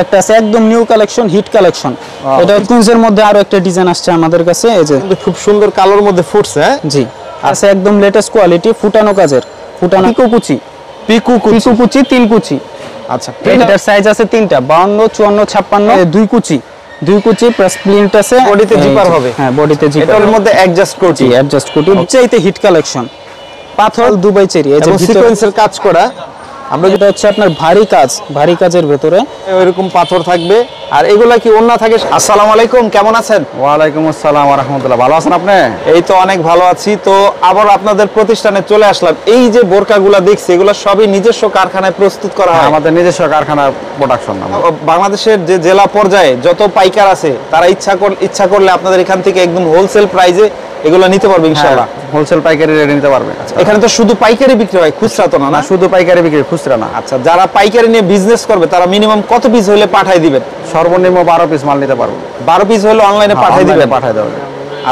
একটা আছে একদম নিউ কালেকশন, হিট কালেকশন। এটা কুইন্সের মধ্যে আরো একটা ডিজাইন আসছে আমাদের কাছে, এই যে খুব সুন্দর কালোর মধ্যে ফুটছে। হ্যাঁ জি, আছে একদম লেটেস্ট কোয়ালিটি, ফুটানো কাজের, ফুটানো পিকো কুচি 3 কুচি। আচ্ছা, এটার সাইজ আছে 3টা, 52, 54, 56, 2 কুচি প্লাস প্রিন্ট আছে। বডিতে জিপার হবে। হ্যাঁ, বডিতে জিপার। এটার মধ্যে অ্যাডজাস্ট করছি, অ্যাডজাস্ট কোটি চাইতে হিট কালেকশন, পাথর দুবাই চেরি, এই যে সিকোয়েন্সের কাজ করা। আমরা যেটা হচ্ছে আপনার ভারী কাজের ভেতরে এরকম পাথর থাকবে। আর এগুলা কি ওন্না থাকে? আসসালামু আলাইকুম, কেমন আছেন? ওয়ালাইকুম আসসালাম ওয়া রাহমাতুল্লাহ। ভালো আছেন আপনি? এই তো অনেক ভালো আছি। তো আবার আপনাদের প্রতিষ্ঠানে চলে আসলাম। এই যে বোরকাগুলা দেখছি, এগুলো সবই নিজস্ব কারখানায় প্রস্তুত করা হয়? আমাদের নিজস্ব কারখানা প্রোডাকশন। বাংলাদেশের যে জেলা পর্যায়ে যত পাইকার আছে তারা ইচ্ছা করলে আপনাদের এখান থেকে একদম হোলসেল প্রাইসে এগুলো নিতে পারবে ইনশাআল্লাহ। হোলসেল পাইকারি রেটে নিতে পারবে। এখানে তো শুধু পাইকারি বিক্রি হয়, খুচরা তো না? শুধু পাইকারি বিক্রি, খুচরা না। আচ্ছা, যারা পাইকারি নিয়ে বিজনেস করবে তারা মিনিমাম কত পিস হলে পাঠাই দিবেন? সর্বনিম্ন 12 পিস মাল নিতে পারবে। 12 পিস হলে অনলাইনে পাঠাই দিবেন? পাঠাই দেবে।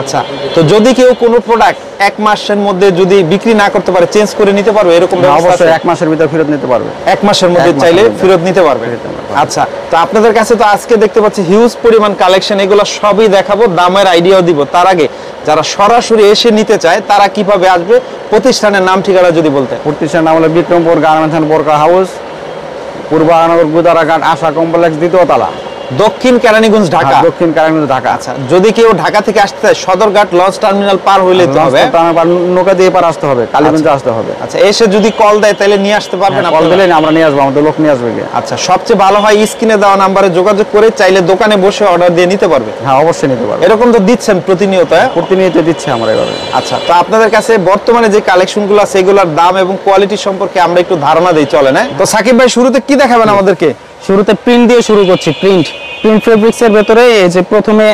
আচ্ছা, তো যদি কেউ কোনো প্রোডাক্ট 1 মাসের মধ্যে যদি বিক্রি না করতে পারে, চেঞ্জ করে নিতে পারবে এরকম ব্যবস্থা? অবশ্যই 1 মাসের ভিতর ফেরত নিতে পারবে। 1 মাসের মধ্যে চাইলে ফেরত নিতে পারবে। আচ্ছা, তো আপনাদের কাছে তো আজকে দেখতে পাচ্ছি হিউজ পরিমাণ কালেকশন, এগুলো সবই দেখাবো, দামের আইডিয়াও দিব। তার আগে যারা সরাসরি এসে নিতে চায় তারা কিভাবে আসবে? প্রতিষ্ঠানের নাম ঠিকানা যদি বলতে। প্রতিষ্ঠানের নাম হলো বিক্রমপুর গার্মেন্টস এন্ড বোরকা হাউস, পূর্বানগর গুদারাঘাট আশা কমপ্লেক্স, 2য় তলা, দক্ষিণ কেরানীগঞ্জ, ঢাকা। দক্ষিণ কেরানীগঞ্জ, ঢাকা। আচ্ছা, যদি কেউ ঢাকা থেকে আসতে চায় সদরঘাট লঞ্চ টার্মিনাল পার হইলে তো হবে, নৌকা দিয়ে পার আসতে হবে, কালীগঞ্জে আসতে হবে। আচ্ছা, এসে যদি কল দেয় তাহলে নিয়ে আসতে পারবেন? কল দিলে আমরা নিয়ে আসবো, আমাদের লোক নিয়ে আসবে। আচ্ছা, সবচেয়ে ভালো হয় স্ক্রিনে দেওয়া নাম্বারে যোগাযোগ করে চাইলে দোকানে বসে অর্ডার দিয়ে নিতে পারবে। হ্যাঁ, অবশ্যই নিতে পারবে। এরকম তো দিচ্ছেন প্রতিনিয়ত? প্রতিনিয়ত দিচ্ছে আমরা এভাবে। আচ্ছা, তো আপনাদের কাছে বর্তমানে যে কালেকশনগুলো আছে এগুলোর দাম এবং কোয়ালিটি সম্পর্কে আমরা একটু ধারণা দেই, চলে না? তো সাকিব ভাই, শুরুতে কি দেখাবেন আমাদেরকে? শুরুতে প্রিন্ট দিয়ে শুরু করছি। প্রিন্ট ফেব্রিক্স এর ভেতরে এই যে প্রথমে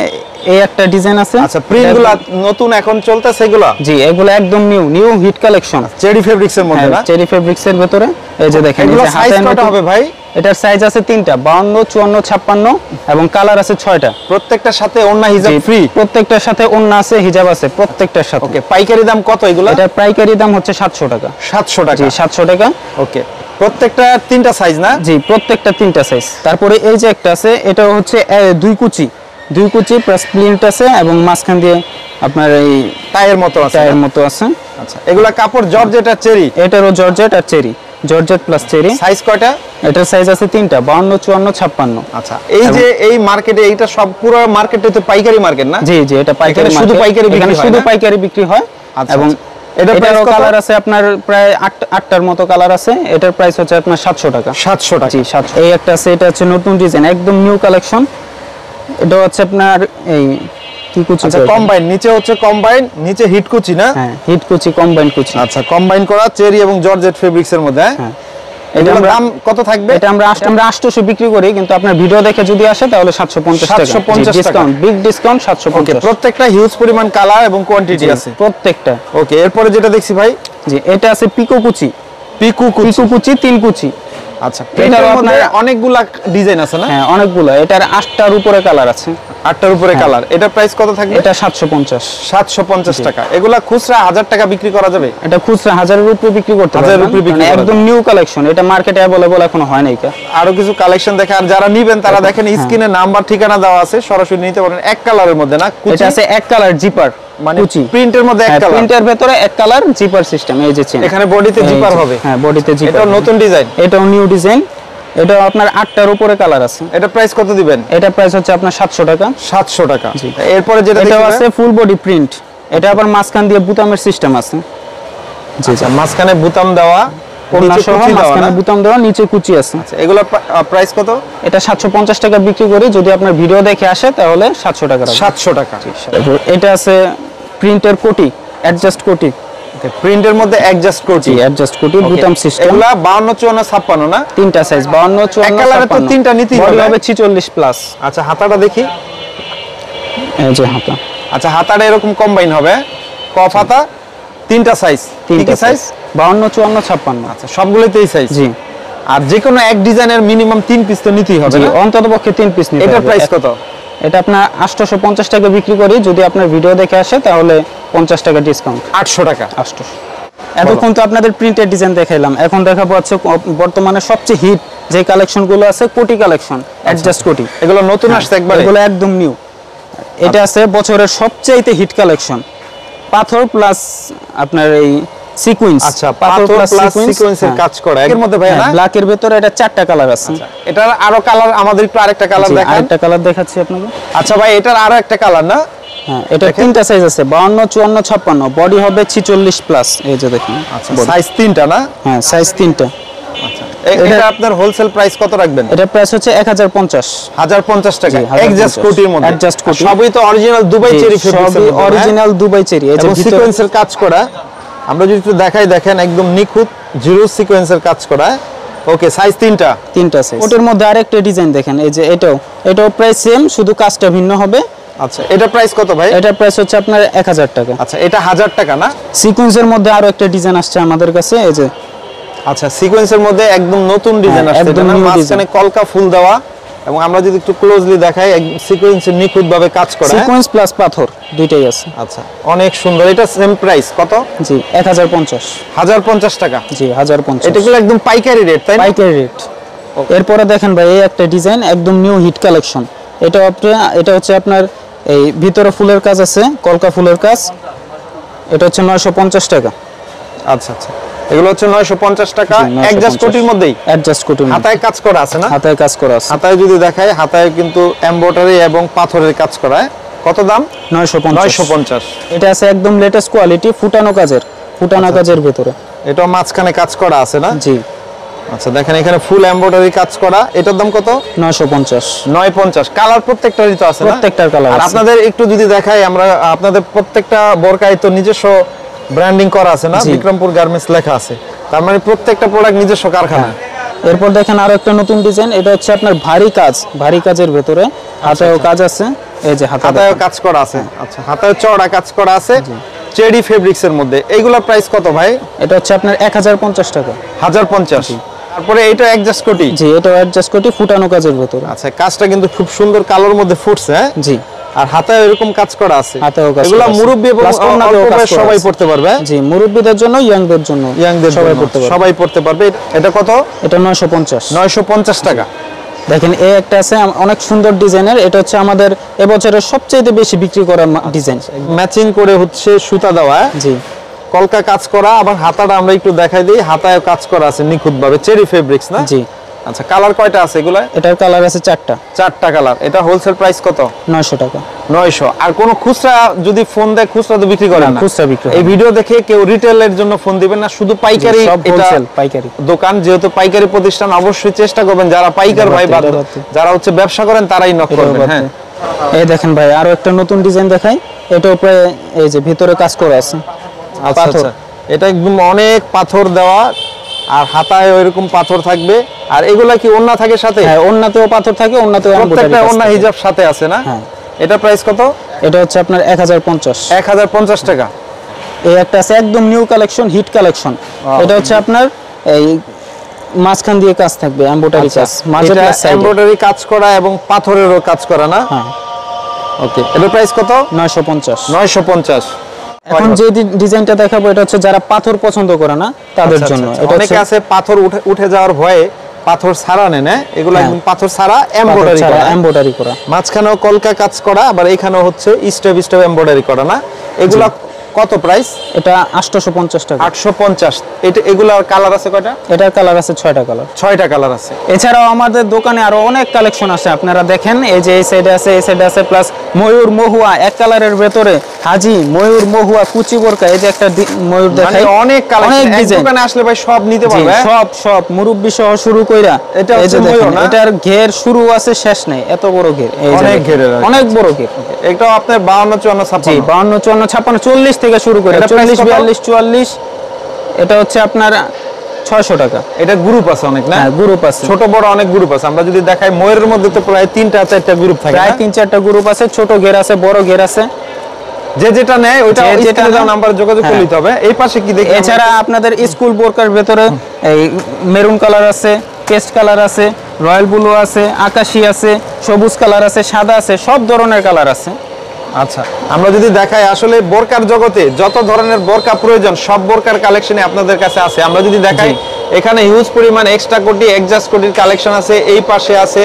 এই একটা ডিজাইন আছে। আচ্ছা, প্রিন্টগুলো নতুন এখন চলতেছে এগুলো? জি, এগুলো একদম new hit collection, cherry fabrics এর মধ্যে না? চেরি ফেব্রিক্স এর ভেতরে এই যে দেখেন, এগুলো সাইজ কত হবে ভাই? এটার সাইজ আছে 3টা, 52, 54, 56 এবং কালার আছে 6টা। প্রত্যেকটার সাথে ওন্না হিজাব ফ্রি? প্রত্যেকটার সাথে ওন্না আছে, হিজাব আছে প্রত্যেকটার সাথে। ওকে, পাইকারি দাম কত এগুলো? এটার পাইকারি দাম হচ্ছে 700 টাকা। 700 টাকা? জি, 700 টাকা। ওকে, প্রত্যেকটা 3টা সাইজ না? জি, প্রত্যেকটা 3টা সাইজ। তারপরে এই যে একটা আছে, এটা হচ্ছে 2 কুচি প্লাস প্রিন্ট আছে এবং মাঝখান দিয়ে আপনার এই টাইয়ের মতো আছে। আচ্ছা, এগুলা কাপড় জর্জেট আর চেরি? এটারও জর্জেট আর cherry, georgette plus cherry. Size কয়টা? এটার সাইজ আছে 3টা, 52, 54, 56। আচ্ছা, এই যে এই মার্কেটে, এইটা সব পুরো মার্কেটে তো পাইকারি মার্কেট না? জি, এটা পাইকারি, শুধু পাইকারি বিক্রি হয়? শুধু পাইকারি বিক্রি হয়। এবং এটার কালার আছে আপনার প্রায় 8টার মতো কালার আছে। এটার প্রাইস হচ্ছে আপনার 700 টাকা। 700 টাকা? জি, 700। এই একটা আছে, এটা হচ্ছে নতুন ডিজাইন, একদম নিউ কালেকশন। এটা হচ্ছে আপনার এই কি কুচি? আচ্ছা, কম্বাইন, নিচে হচ্ছে কম্বাইন, নিচে হিট কুচি না? হ্যাঁ, হিট কুচি, কম্বাইন কুচি। আচ্ছা, কম্বাইন করা চেরি এবং জর্জেট ফেব্রিক্স এর মধ্যে। হ্যাঁ, এটার দাম কত থাকবে? এটা আমরা 800 বিক্রি করি, কিন্তু আপনার ভিডিও দেখে যদি আসে তাহলে 750 টাকা। 750 টাকা ডিসকাউন্ট, বিগ ডিসকাউন্ট, 750। প্রত্যেকটা হিউজ পরিমাণ কালার এবং কোয়ান্টিটি আছে প্রত্যেকটা। ওকে, এরপরে যেটা দেখছি ভাই, জি, এটা আছে পিকো কুচি 3 কুচি। আচ্ছা, এটার মধ্যে অনেকগুলা ডিজাইন আছে না? হ্যাঁ, অনেকগুলো। এটার 8টার উপরে কালার আছে। 8টার উপরে কালার। এটার প্রাইস কত থাকবে? এটা 750। 750 টাকা। এগুলা খুচরা 1000 টাকা বিক্রি করা যাবে? এটা খুচরা 1000-এর উপরে বিক্রি করতে পারবেন। 1000-এর উপরে বিক্রি, একদম নিউ কালেকশন। এটা মার্কেটে अवेलेबल এখনো হয় নাই। আরো কিছু কালেকশন দেখে, আর যারা নেবেন তারা দেখেন স্ক্রিনে নাম্বার ঠিকানা দেওয়া আছে, সরাসরি নিতে পারেন। এক কালারের মধ্যে না? এটা আছে এক কালার জিপার, মানে প্রিন্টের মধ্যে এক কালার, প্রিন্টের ভিতরে এক কালার জিপার সিস্টেম। এই যে চেন, এখানে বডিতে জিপার হবে? হ্যাঁ, বডিতে জিপার। এটা নতুন ডিজাইন? এটাও নিউ ডিজাইন। এটা আপনার 8টার উপরে কালার আছে। এটা প্রাইস কত দিবেন? এটা প্রাইস হচ্ছে আপনার 700 টাকা। 700 টাকা। এরপরে যেটা এটা আছে ফুল বডি প্রিন্ট। এটা আবার মাঝখান দিয়ে বুতামের সিস্টেম আছে। জি, আচ্ছা, মাঝখানে বুতাম দেওয়া, মাঝখানে বুতাম দেওয়া, নিচে কুচি আছে। আচ্ছা, এগুলোর প্রাইস কত? এটা 750 টাকা বিক্রি করি, যদি আপনার ভিডিও দেখে আসে তাহলে 700 টাকা। 700 টাকা। এটা আছে প্রিন্টের কোটি, অ্যাডজাস্ট কোটি। ওকে, প্রিন্টের মধ্যে অ্যাডজাস্ট কোটি, বুতাম সিস্টেম। এগুলা 52, 54, 56 না? 3টা সাইজ, 52, 54, এক কালারে তো 3টা নিতেই হবে। 46 প্লাস। আচ্ছা, হাতাটা দেখি। এই যে হাতা। আচ্ছা, হাতাটা এরকম কম্বাইন হবে, কফ হাতা, 3টা সাইজ। কি সাইজ? 52, 54, 56। আচ্ছা, সবগুলোতে এই সাইজ? জি। আর যে কোনো এক ডিজাইনের মিনিমাম 3 পিস তো নিতেই হবে না? অন্ততপক্ষে 3 পিস নিতে হবে। এটার প্রাইস কত? এটা আপনার 850 টাকা বিক্রি করি, যদি আপনার ভিডিও দেখে আসে তাহলে 50 টাকা ডিসকাউন্ট। 800 টাকা। 800। এতক্ষণ তো আপনাদের প্রিন্টের ডিজাইন দেখাইলাম, এখন দেখাবো হচ্ছে বর্তমানে সবচেয়ে হিট যে কালেকশন গুলো আছে কোটি কালেকশন, অ্যাডজাস্ট কোটি, এগুলো নতুন আসছে একবার, এগুলো একদম নিউ। এটা আছে বছরের সবচেয়ে হিট কালেকশন, পাথর প্লাস আপনার এই সিকোয়েন্স। আচ্ছা, পাথর প্লাস সিকোয়েন্সের কাজ করা এর মধ্যে ভাই না, ব্ল্যাকের ভিতরে এটা 4টা কালার আছে। এটার আরো কালার, আমাদের একটু আরেকটা কালার দেখান। আরেকটা কালার দেখাচ্ছি আপনাকে। আচ্ছা ভাই, এটার আরো একটা কালার না? হ্যাঁ, এটা তিনটা সাইজ আছে, 52, 54, 56, বডি হবে 46 প্লাস। এই যে দেখুন, আচ্ছা সাইজ তিনটা না? হ্যাঁ, সাইজ তিনটা। আচ্ছা, এটা আপনার হোলসেল প্রাইস কত রাখবেন? এটা প্রাইস হচ্ছে 1050 টাকা, অ্যাডজাস্ট কোটির মধ্যে। অ্যাডজাস্ট কোটি, সবই তো অরিজিনাল দুবাই চেরি ফেব্রিক্স, সবই অরিজিনাল দুবাই চেরি। এই যে সিকোয়েন্সের কাজ করা, আমরা যদি একটু দেখাই, দেখেন একদম নিখুঁত জিরো সিকোয়েন্সের কাজ করা। ওকে, সাইজ তিনটা সাইজ। ওটার মধ্যে আরেকটা ডিজাইন দেখেন, এই যে এটাও প্রাইস সেম, শুধু কাজটা ভিন্ন হবে। আচ্ছা, এটা প্রাইস কত ভাই? এটা প্রাইস হচ্ছে আপনার 1000 টাকা। আচ্ছা, এটা 1000 টাকা না? সিকোয়েন্সের মধ্যে আরো একটা ডিজাইন আসছে আমাদের কাছে, এই যে। আচ্ছা, সিকোয়েন্সের মধ্যে একদম নতুন ডিজাইন আসছে, একদম নিউ মাঝখানে কলকা ফুল দেওয়া, এবং আমরা যদি একটু ক্লোজলি দেখাই, সিকোয়েন্সের নিখুঁত ভাবে কাজ করা, সিকোয়েন্স প্লাস পাথর দুইটাই আছে। আচ্ছা, অনেক সুন্দর। এটা সেম প্রাইস কত? জি, 1050 টাকা। জি, 1050। এটাগুলো একদম পাইকারি রেট, তাই না? পাইকারি রেট। এরপরে দেখেন ভাই, এই একটা ডিজাইন একদম নিউ হিট কালেকশন। এটা হচ্ছে আপনার এই ভিতরে ফুলের কাজ আছে, কলকা ফুলের কাজ। এটা হচ্ছে 950 টাকা। আচ্ছা আচ্ছা, এগুলো হচ্ছে 950 টাকা, অ্যাডজাস্ট কোটির মধ্যেই। অ্যাডজাস্ট কোটির মধ্যে হাতায় কাজ করা আছে না? হাতায় কাজ করা আছে। হাতায় যদি দেখাই, হাতায় কিন্তু এমব্রয়ডারি এবং পাথরের কাজ করা। কত দাম? 950। এটা আছে একদম লেটেস্ট কোয়ালিটি, ফুটানো কাজের ভিতরে। এটা মাঝখানে কাজ করা আছে না? জি। আচ্ছা, দেখেন এখানে ফুল এমব্রয়ডারি কাজ করা। এটার দাম কত? 950। কালার প্রত্যেকটারই তো আছে না? প্রত্যেকটার কালার আর আছে। আপনাদের একটু যদি দেখাই, আমরা আপনাদের প্রত্যেকটা বোরকায় তো নিজস্ব ব্র্যান্ডিং করা আছে না? বিক্রমপুর গার্মেন্টস লেখা আছে, তার মানে প্রত্যেকটা প্রোডাক্ট নিজস্ব কারখানা। এরপর দেখেন আরো একটা নতুন ডিজাইন, এটা হচ্ছে আপনার ভারী কাজের ভিতরে, হাতায়ও কাজ আছে। এই যে হাতায়ও কাজ করা আছে। আচ্ছা, হাতায় চওড়া কাজ করা আছে, চেরি ফেব্রিক্স এর মধ্যে। এইগুলোর প্রাইস কত ভাই? এটা হচ্ছে আপনার 1050 টাকা। 1050। তারপরে এটা অ্যাডজাস্ট কোটি। জি, এটা অ্যাডজাস্ট কোটি, ফুটানো কাজের ভিতরে। আচ্ছা, কাজটা কিন্তু খুব সুন্দর কালোর মধ্যে ফুটছে। হ্যাঁ জি। আর হাতায় এরকম কাজ করা আছে। হাতায়ও কাজ এগুলো করা আছে। মুরব্বি এবং অল্প বয়স সবাই পড়তে পারবে। জি, মুরব্বিদের জন্য, ইয়াংদের জন্য, সবাই পড়তে পারবে। এটা কত? এটা 950 টাকা। দেখেন, এই একটা আছে অনেক সুন্দর ডিজাইনের, এটা হচ্ছে আমাদের এবছরের সবচেয়ে বেশি বিক্রি করা ডিজাইন। ম্যাচিং করে হচ্ছে সুতা দেওয়া। জি, কলকা কাজ করা, আবার হাতাটা আমরা একটু দেখাই দিই, হাতায় কাজ করা আছে নিখুঁত ভাবে, চেরি ফেব্রিক্স না? জি। আচ্ছা, কালার কয়টা আছে এগুলা? এটার কালার আছে 4টা কালার। এটা হোলসেল প্রাইস কত? 900 টাকা। 900। আর কোন খুচরা যদি ফোন দেয়, খুচরা তো বিক্রি করেন না? খুচরা বিক্রি। এই ভিডিও দেখে কেউ রিটেলের জন্য ফোন দিবেন না, শুধু পাইকারি। এটা পাইকারি দোকান, যেহেতু পাইকারি প্রতিষ্ঠান, অবশ্যই চেষ্টা করবেন যারা পাইকার ভাই বা যারা হচ্ছে ব্যবসা করেন তারাই নক করবেন। হ্যাঁ, এই দেখেন ভাই, আরো একটা নতুন ডিজাইন দেখাই। এটা উপরে এই যে ভিতরে কাজ করা আছে। আচ্ছা, এটা একদম অনেক পাথর দেওয়া, আর হাতায় এরকম পাথর থাকবে। আর এগুলা কি ওন্না থাকে সাথে? হ্যাঁ, ওন্নাতেও পাথর থাকে, ওন্নাতেও প্রত্যেকটা ওন্না হিজাব সাথে আছে না? হ্যাঁ। এটা প্রাইস কত? এটা হচ্ছে আপনার 1050 টাকা। এই একটা আছে একদম নিউ কালেকশন, হিট কালেকশন। এটা হচ্ছে আপনার এই মাঝখান দিয়ে কাজ থাকবে, এমব্রয়ডারি কাজ, মাঝে প্লাস সাইডে এমব্রয়ডারি কাজ করা এবং পাথরেরও কাজ করা না? হ্যাঁ। ওকে, এটার প্রাইস কত? 950। 950। এখন যে ডিজাইনটা দেখাবো, এটা হচ্ছে যারা পাথর পছন্দ করে না তাদের জন্য। এটা অনেকে আছে পাথর উঠে যাওয়ার ভয়ে পাথর ছাড়া নেন, এগুলো একদম পাথর ছাড়া এমব্রয়ডারি করা, মাঝখানেও কলকা কাজ করা, আবার এখানেও হচ্ছে স্টেপ এমব্রয়ডারি করা না? এগুলা কত প্রাইস? এটা 850 টাকা। 850। এগুলার কালার আছে কয়টা? এটার কালার আছে 6টা কালার। 6টা কালার আছে। এছাড়াও আমাদের দোকানে আরো অনেক কালেকশন আছে, আপনারা দেখেন। এই যে এই সাইডে আছে, এই সাইডে আছে, প্লাস ময়ূর মহুয়া এক কালারের ভেতরে হাজি, ময়ূর মহুয়া কুচি বোরকা। এই যে একটা ময়ূর দেখাই, অনেক কালেকশন। দোকানে আসলে ভাই সব নিতে পারবে, সব মুরব্বি সহ শুরু কইরা। এটা হচ্ছে ময়ূর না? এটার ঘের শুরু আছে, শেষ নাই, এত বড় ঘের। অনেক ঘেরের, অনেক বড় ঘের। এটাও আপনার 52, 54, 56। 52, 54, 56, 40 থেকে শুরু করে 40, 42, 44। এটা হচ্ছে আপনার 600 টাকা। এটা গ্রুপ আছে অনেক না? হ্যাঁ, গ্রুপ আছে, ছোট বড় অনেক গ্রুপ আছে। আমরা যদি দেখাই, ময়ূরের মধ্যে তো প্রায় 3-4টা গ্রুপ থাকে, প্রায় 3-4টা গ্রুপ আছে। ছোট ঘের আছে, বড় ঘের আছে। যে যেটা নেয় ওইটা স্ক্রিনে দেওয়া নাম্বারে যোগাযোগ করে নিতে হবে। এই পাশে কি দেখি? এছাড়া আপনাদের স্কুল বোরকার ভেতরে এই মেরুন কালার আছে, পেস্ট কালার আছে, রয়্যাল ব্লু আছে, আকাশী আছে, সবুজ কালার আছে, সাদা আছে, সব ধরনের কালার আছে। আচ্ছা, আমরা যদি দেখাই, আসলে বোরকার জগতে যত ধরনের বোরকা প্রয়োজন সব বোরকার কালেকশনে আপনাদের কাছে আছে। আমরা যদি দেখাই, এখানে হিউজ পরিমাণ এক্সট্রা কোটি এক্সাস্ট কোটির কালেকশন আছে। এই পাশে আছে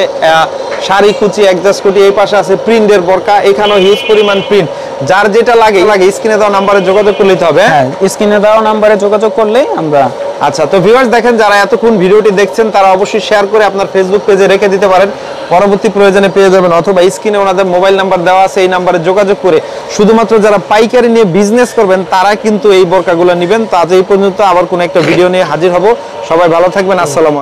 শাড়ি কুচি এক্সাস্ট কোটি, এই পাশে আছে প্রিন্টের বোরকা, এখানেও হিউজ পরিমাণ প্রিন্ট। যার যেটা লাগে স্ক্রিনে দেওয়া নাম্বারে যোগাযোগ করলেই হবে। হ্যাঁ, স্ক্রিনে দেওয়া নাম্বারে যোগাযোগ করলেই আমরা। আচ্ছা, তো ভিউয়ার্স দেখেন, যারা এতক্ষণ ভিডিওটি দেখছেন তারা অবশ্যই শেয়ার করে আপনার ফেসবুক পেজে রেখে দিতে পারেন, পরবর্তী প্রয়োজনে পেয়ে যাবেন, অথবা স্ক্রিনে ওনাদের মোবাইল নাম্বার দেওয়া আছে, এই নাম্বারে যোগাযোগ করে শুধুমাত্র যারা পাইকারি নিয়ে বিজনেস করবেন তারা কিন্তু এই বোরকাগুলো নেবেন। তো আজ এই পর্যন্ত, আবার কোনো একটা ভিডিও নিয়ে হাজির হব। সবাই ভালো থাকবেন, আসসালামু আলাইকুম।